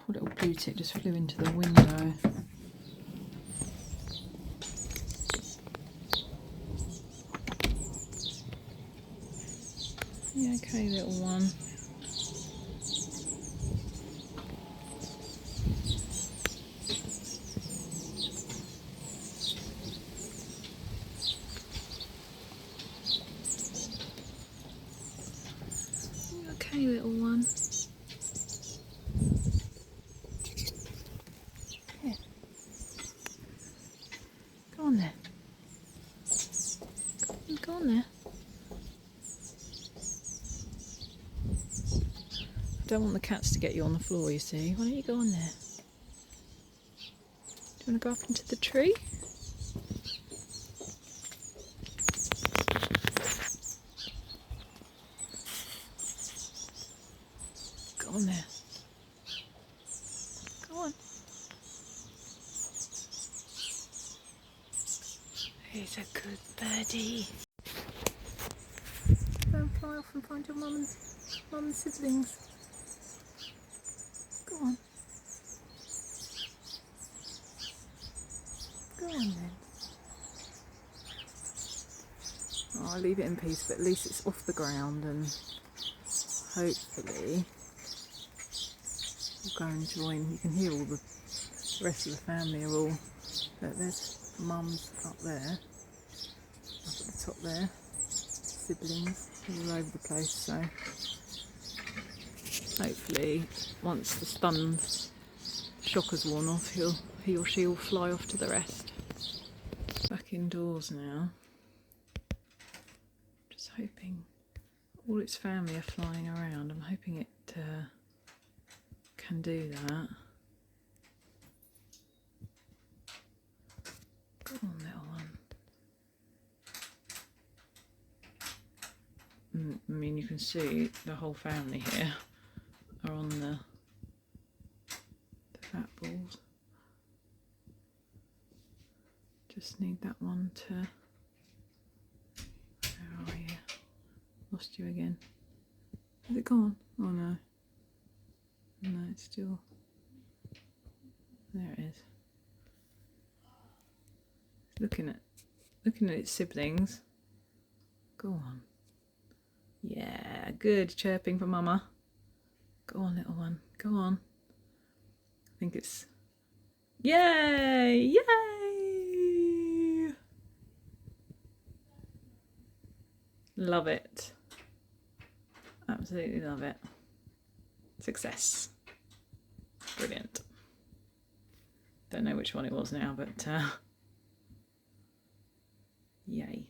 Poor little Blue Tit just flew into the window. You okay, little one? You okay, little one? Here. Go on there. Go on there. I don't want the cats to get you on the floor, you see. Why don't you go on there? Do you want to go up into the tree? Go on there. Go on. He's a good birdie. Go and fly off and find your mum and siblings. Go on. Go on then. Oh, I'll leave it in peace, but at least it's off the ground and hopefully we'll go and join. You can hear all the rest of the family are all, there's mum's up there, up at the top there, siblings all over the place, so hopefully once the stun shock has worn off, he or she will fly off to the rest. Back indoors now. Just hoping all its family are flying around. I'm hoping it can do that. Go on, little one. I mean, you can see the whole family here are on the fat balls. Just need that one to... Where are you? Lost you again. Is it gone? Oh no. No, it's still... There it is. Looking at its siblings. Go on. Yeah, good chirping for mama. Go on, little one. Go on. I think it's... Yay! Yay! Love it. Absolutely love it. Success. Brilliant. Don't know which one it was now, but yay.